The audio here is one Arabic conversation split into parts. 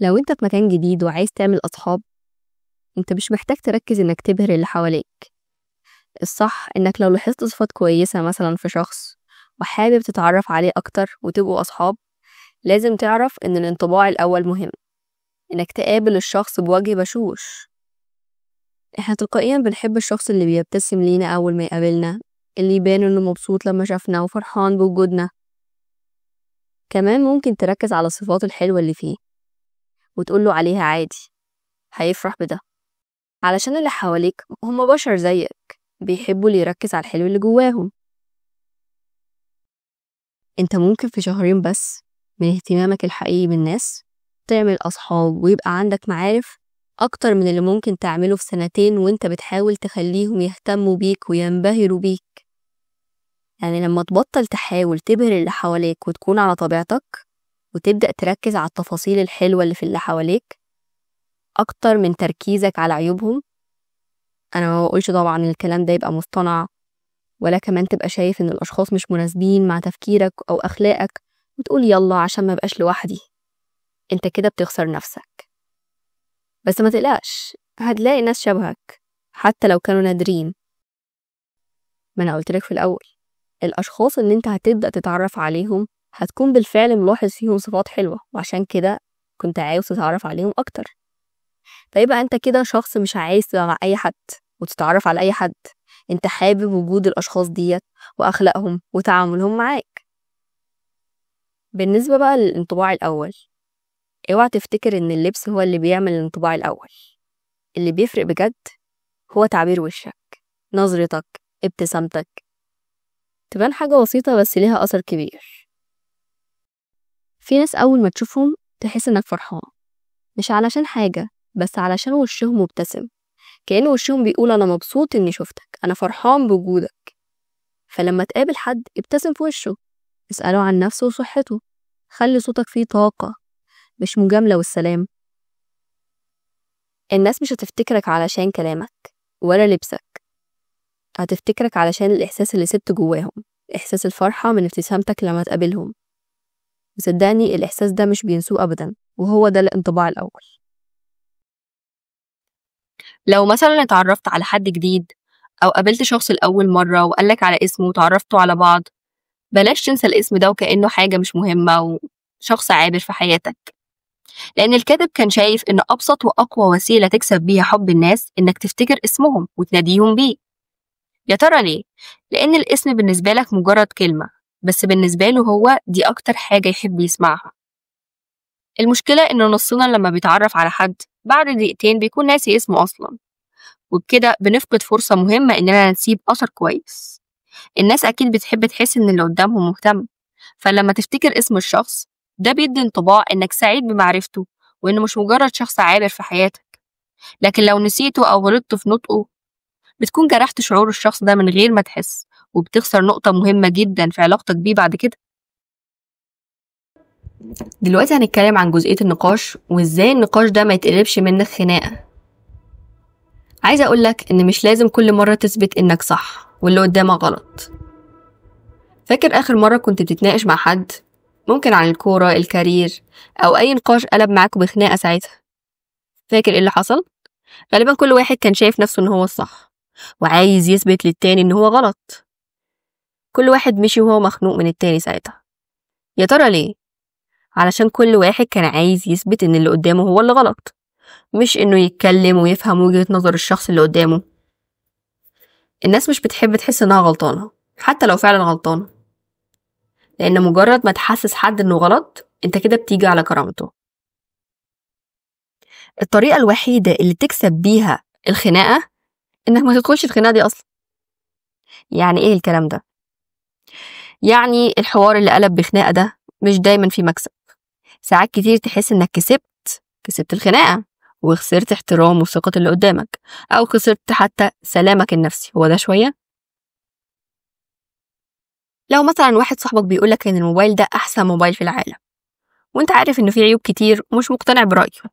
لو انت في مكان جديد وعايز تعمل أصحاب، انت مش محتاج تركز انك تبهر اللي حواليك. الصح انك لو لاحظت صفات كويسة مثلا في شخص وحابب تتعرف عليه أكتر وتبقوا أصحاب، لازم تعرف ان الانطباع الأول مهم، انك تقابل الشخص بوجه بشوش. احنا تلقائيا بنحب الشخص اللي بيبتسم لينا أول ما يقابلنا، اللي يبان انه مبسوط لما شافنا وفرحان بوجودنا. كمان ممكن تركز على الصفات الحلوة اللي فيه وتقوله عليها عادي، هيفرح بده، علشان اللي حواليك هم بشر زيك، بيحبوا اللي يركز على الحلو اللي جواهم. انت ممكن في شهرين بس من اهتمامك الحقيقي بالناس تعمل أصحاب ويبقى عندك معارف أكتر من اللي ممكن تعمله في سنتين وانت بتحاول تخليهم يهتموا بيك وينبهروا بيك. يعني لما تبطل تحاول تبهر اللي حواليك وتكون على طبيعتك وتبدأ تركز على التفاصيل الحلوة اللي في اللي حواليك أكتر من تركيزك على عيوبهم. أنا ما بقولش طبعا الكلام ده يبقى مصطنع، ولا كمان تبقى شايف إن الأشخاص مش مناسبين مع تفكيرك أو أخلاقك وتقول يلا عشان ما بقاش لوحدي. انت كده بتخسر نفسك. بس ما تقلقش، هتلاقي ناس شبهك حتى لو كانوا نادرين. ما أنا قلتلك في الأول، الأشخاص اللي انت هتبدأ تتعرف عليهم هتكون بالفعل ملاحظ فيهم صفات حلوة، وعشان كده كنت عاوز تتعرف عليهم أكتر. فيبقى انت كده شخص مش عايز تبقى مع أي حد وتتعرف على أي حد، انت حابب وجود الأشخاص ديت وأخلاقهم وتعاملهم معاك. بالنسبة بقى للانطباع الأول، اوعى تفتكر ان اللبس هو اللي بيعمل الانطباع الأول. اللي بيفرق بجد هو تعبير وشك، نظرتك، ابتسامتك. تبان حاجة بسيطة بس ليها أثر كبير. في ناس أول ما تشوفهم تحس إنك فرحان، مش علشان حاجة بس علشان وشهم مبتسم، كأن وشهم بيقول أنا مبسوط إني شفتك، أنا فرحان بوجودك. فلما تقابل حد ابتسم في وشه، اسأله عن نفسه وصحته، خلي صوتك فيه طاقة مش مجاملة والسلام. الناس مش هتفتكرك علشان كلامك ولا لبسك، هتفتكرك علشان الإحساس اللي سبته جواهم، إحساس الفرحة من ابتسامتك لما تقابلهم. وصدقني الإحساس ده مش بينسوه أبدا، وهو ده الانطباع الأول. لو مثلا اتعرفت على حد جديد أو قابلت شخص لأول مرة وقالك على اسمه وتعرفتوا على بعض، بلاش تنسى الاسم ده وكأنه حاجة مش مهمة وشخص عابر في حياتك. لأن الكاتب كان شايف إن أبسط وأقوى وسيلة تكسب بيها حب الناس إنك تفتكر اسمهم وتناديهم بيه. يا ترى ليه؟ لأن الاسم بالنسبة لك مجرد كلمة، بس بالنسبة له هو دي أكتر حاجة يحب يسمعها. المشكلة إن نصنا لما بيتعرف على حد بعد دقيقتين بيكون ناسي اسمه أصلا، وبكده بنفقد فرصة مهمة إننا نسيب أثر كويس. الناس أكيد بتحب تحس إن اللي قدامهم مهتم، فلما تفتكر اسم الشخص ده بيدي انطباع إنك سعيد بمعرفته وإنه مش مجرد شخص عابر في حياتك. لكن لو نسيته أو غلطت في نطقه بتكون جرحت شعور الشخص ده من غير ما تحس، وبتخسر نقطة مهمة جدا في علاقتك بيه بعد كده. دلوقتي هنتكلم عن جزئية النقاش وإزاي النقاش ده ما يتقلبش منك خناقة. عايزة أقولك إن مش لازم كل مرة تثبت إنك صح واللي قدامك غلط. فاكر آخر مرة كنت بتتناقش مع حد، ممكن عن الكورة، الكارير، أو أي نقاش قلب معاك بخناقة ساعتها؟ فاكر إيه اللي حصل؟ غالبا كل واحد كان شايف نفسه إن هو الصح وعايز يثبت للتاني إن هو غلط. كل واحد مشي وهو مخنوق من التاني ساعتها. يا ترى ليه؟ علشان كل واحد كان عايز يثبت إن اللي قدامه هو اللي غلط، مش إنه يتكلم ويفهم وجهة نظر الشخص اللي قدامه. الناس مش بتحب تحس إنها غلطانة حتى لو فعلا غلطانة، لأن مجرد ما تحسس حد إنه غلط أنت كده بتيجي على كرامته. الطريقة الوحيدة اللي تكسب بيها الخناقة إنك ما تدخلش الخناقة دي أصلا. يعني إيه الكلام ده؟ يعني الحوار اللي قلب بخناقة ده مش دايما في مكسب. ساعات كتير تحس إنك كسبت الخناقة وخسرت احترام وثقة اللي قدامك، أو خسرت حتى سلامك النفسي. هو ده شوية. لو مثلا واحد صاحبك بيقولك إن الموبايل ده أحسن موبايل في العالم وانت عارف إنه فيه عيوب كتير ومش مقتنع برأيه،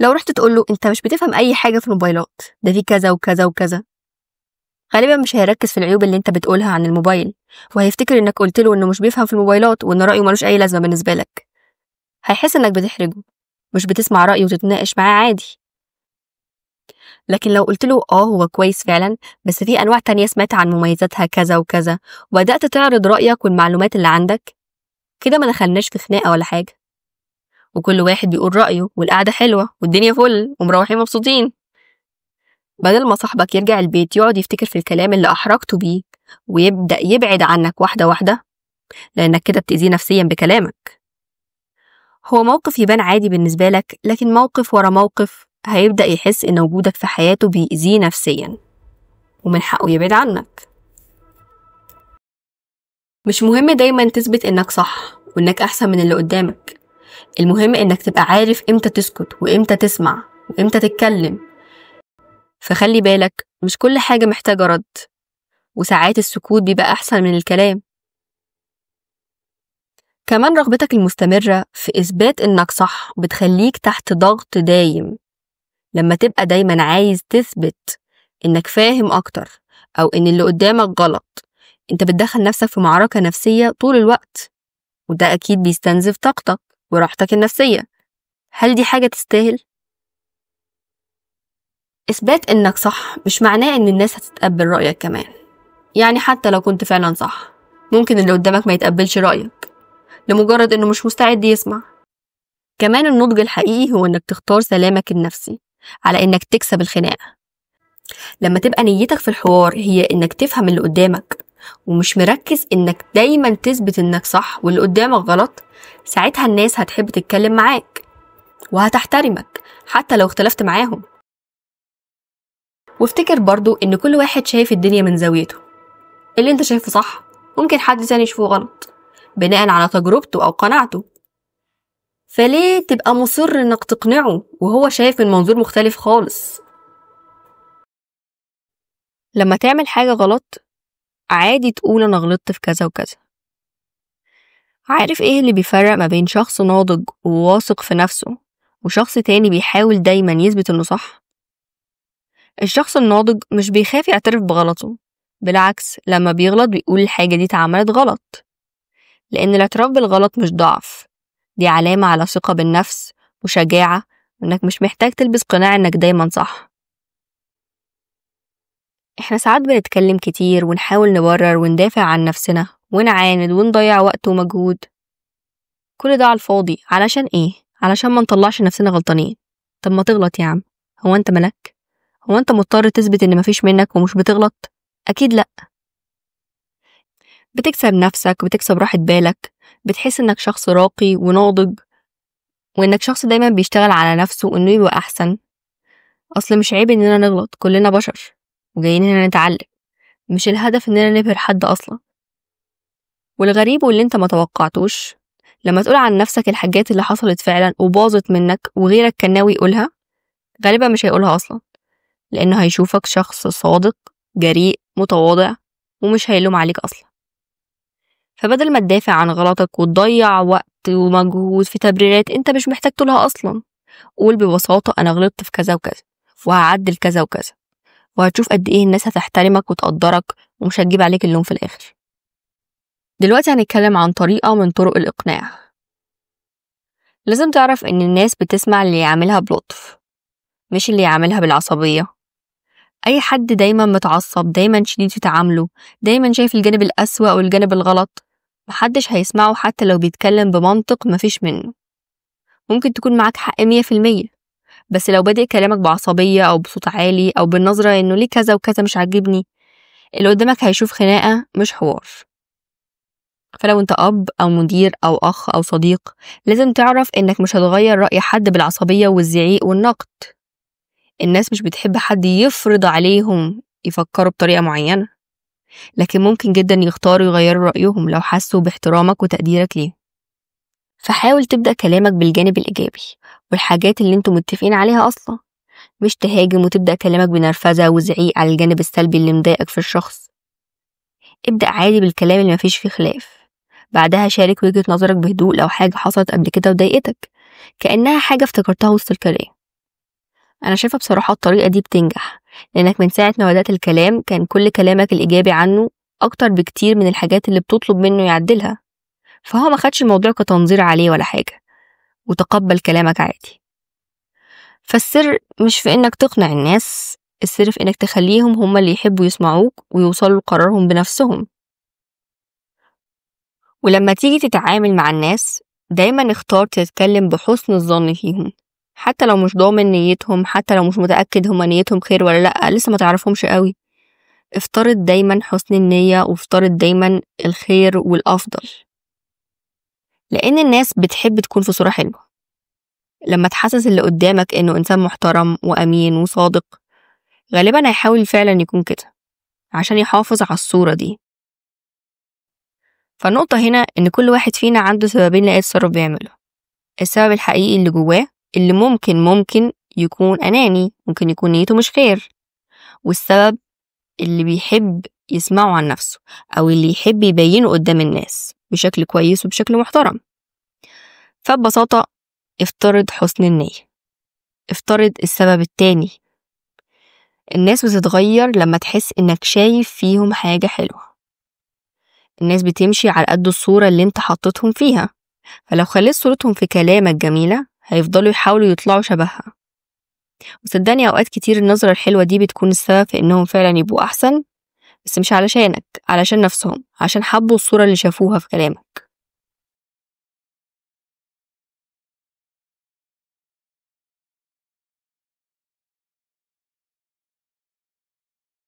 لو رحت تقوله انت مش بتفهم أي حاجة في الموبايلات، ده فيه كذا وكذا وكذا، غالبا مش هيركز في العيوب اللي انت بتقولها عن الموبايل، وهيفتكر انك قلت له انه مش بيفهم في الموبايلات وان رأيه ملوش أي لازمة بالنسبة لك. هيحس انك بتحرجه مش بتسمع رأيه وتتناقش معاه عادي. لكن لو قلت له هو كويس فعلا، بس في أنواع تانية سمعت عن مميزاتها كذا وكذا، وبدأت تعرض رأيك والمعلومات اللي عندك، كده ما دخلناش في خناقة ولا حاجة، وكل واحد بيقول رأيه والقعدة حلوة والدنيا فل ومروحين مبسوطين. بدل ما صاحبك يرجع البيت يقعد يفتكر في الكلام اللي أحرجته بيه ويبدأ يبعد عنك واحدة واحدة، لأنك كده بتأذيه نفسيا بكلامك. هو موقف يبان عادي بالنسبة لك، لكن موقف ورا موقف هيبدأ يحس إن وجودك في حياته بيأذيه نفسيا، ومن حقه يبعد عنك. مش مهم دايما تثبت إنك صح وإنك أحسن من اللي قدامك، المهم إنك تبقى عارف إمتى تسكت وإمتى تسمع وإمتى تتكلم. فخلي بالك، مش كل حاجة محتاجة رد، وساعات السكوت بيبقى أحسن من الكلام. كمان رغبتك المستمرة في إثبات إنك صح بتخليك تحت ضغط دايم. لما تبقى دايما عايز تثبت إنك فاهم أكتر أو إن اللي قدامك غلط، أنت بتدخل نفسك في معركة نفسية طول الوقت، وده أكيد بيستنزف طاقتك وراحتك النفسية. هل دي حاجة تستاهل؟ إثبات إنك صح مش معناه إن الناس هتتقبل رأيك كمان. يعني حتى لو كنت فعلا صح، ممكن اللي قدامك ما يتقبلش رأيك لمجرد إنه مش مستعد يسمع. كمان النضج الحقيقي هو إنك تختار سلامك النفسي على إنك تكسب الخناقة. لما تبقى نيتك في الحوار هي إنك تفهم اللي قدامك ومش مركز إنك دايما تثبت إنك صح واللي قدامك غلط، ساعتها الناس هتحب تتكلم معاك وهتحترمك حتى لو اختلفت معاهم. وافتكر برضو إن كل واحد شايف الدنيا من زاويته، اللي انت شايفه صح ممكن حد تاني يشوفه غلط بناء على تجربته أو قناعته، فليه تبقى مصر إنك تقنعه وهو شايف من منظور مختلف خالص؟ لما تعمل حاجة غلط عادي تقول أنا غلطت في كذا وكذا. عارف إيه اللي بيفرق ما بين شخص ناضج وواثق في نفسه وشخص تاني بيحاول دايما يثبت إنه صح؟ الشخص الناضج مش بيخاف يعترف بغلطه، بالعكس لما بيغلط بيقول الحاجة دي اتعملت غلط، لأن الاعتراف بالغلط مش ضعف، دي علامة على ثقة بالنفس وشجاعة، وإنك مش محتاج تلبس قناع إنك دايما صح. إحنا ساعات بنتكلم كتير ونحاول نبرر وندافع عن نفسنا ونعاند ونضيع وقت ومجهود، كل ده على الفاضي. علشان إيه؟ علشان ما نطلعش نفسنا غلطانين. طب ما تغلط يا عم، هو أنت ملك؟ هو أنت مضطر تثبت إن مفيش منك ومش بتغلط؟ أكيد لأ. بتكسب نفسك، بتكسب راحة بالك، بتحس إنك شخص راقي وناضج، وإنك شخص دايما بيشتغل على نفسه إنه يبقى أحسن. أصل مش عيب إننا نغلط، كلنا بشر وجايين هنا نتعلم، مش الهدف إننا نبهر حد أصلا. والغريب واللي انت ما توقعتوش، لما تقول عن نفسك الحاجات اللي حصلت فعلا وباظت منك وغيرك كان ناوي يقولها، غالبا مش هيقولها أصلا، لأنه هيشوفك شخص صادق جريء متواضع ومش هيلوم عليك أصلا. فبدل ما تدافع عن غلطك وتضيع وقت ومجهود في تبريرات انت مش محتاج تقولها أصلا، قول ببساطة أنا غلطت في كذا وكذا وهعدل كذا وكذا، وهتشوف قد إيه الناس هتحترمك وتقدرك ومش هتجيب عليك اللوم في الآخر. دلوقتي هنتكلم عن طريقة من طرق الإقناع. لازم تعرف إن الناس بتسمع اللي يعملها بلطف مش اللي يعملها بالعصبية. أي حد دايما متعصب، دايما شديد في تعامله، دايما شايف الجانب الأسوأ والجانب الغلط، محدش هيسمعه حتى لو بيتكلم بمنطق مفيش منه. ممكن تكون معاك حق 100%، بس لو بادئ كلامك بعصبية أو بصوت عالي أو بالنظرة إنه ليه كذا وكذا مش عاجبني، اللي قدامك هيشوف خناقة مش حوار. فلو انت أب أو مدير أو أخ أو صديق، لازم تعرف إنك مش هتغير رأي حد بالعصبية والزعيق والنقد. الناس مش بتحب حد يفرض عليهم يفكروا بطريقة معينة، لكن ممكن جدا يختاروا يغيروا رأيهم لو حسوا باحترامك وتقديرك ليه. فحاول تبدأ كلامك بالجانب الإيجابي والحاجات اللي انتوا متفقين عليها أصلا، مش تهاجم وتبدأ كلامك بنرفزة وزعيق على الجانب السلبي اللي مضايقك في الشخص. ابدأ عادي بالكلام اللي مفيش فيه خلاف، بعدها شارك وجهة نظرك بهدوء لو حاجة حصلت قبل كده وضايقتك كأنها حاجة افتكرتها وسط الكلام. أنا شايفة بصراحة الطريقة دي بتنجح، لأنك من ساعة ما بدأت الكلام كان كل كلامك الإيجابي عنه أكتر بكتير من الحاجات اللي بتطلب منه يعدلها، فهو ما خدش الموضوع كتنظير عليه ولا حاجة، وتقبل كلامك عادي. فالسر مش في إنك تقنع الناس، السر في إنك تخليهم هما اللي يحبوا يسمعوك ويوصلوا لقرارهم بنفسهم. ولما تيجي تتعامل مع الناس دايما اختار تتكلم بحسن الظن فيهم، حتى لو مش ضامن نيتهم، حتى لو مش متأكد هما نيتهم خير ولا لأ، لسه ما تعرفهمش قوي. افترض دايما حسن النية وافترض دايما الخير والأفضل، لأن الناس بتحب تكون في صورة حلوة. لما تحسس اللي قدامك إنه إنسان محترم وأمين وصادق، غالبا هيحاول فعلا يكون كده عشان يحافظ على الصورة دي. فالنقطة هنا إن كل واحد فينا عنده سببين لأي تصرف بيعمله. السبب الحقيقي اللي جواه اللي ممكن يكون أناني، ممكن يكون نيته مش خير، والسبب اللي بيحب يسمعه عن نفسه أو اللي يحب يبينه قدام الناس بشكل كويس وبشكل محترم. فببساطة افترض حسن النية. افترض السبب التاني، الناس بتتغير لما تحس إنك شايف فيهم حاجة حلوة. الناس بتمشي على قد الصورة اللي انت حطتهم فيها، فلو خليت صورتهم في كلامك جميلة هيفضلوا يحاولوا يطلعوا شبهها. وصدقني أوقات كتير النظرة الحلوة دي بتكون السبب في إنهم فعلا يبقوا أحسن، بس مش علشانك، علشان نفسهم، عشان حبوا الصورة اللي شافوها في كلامك.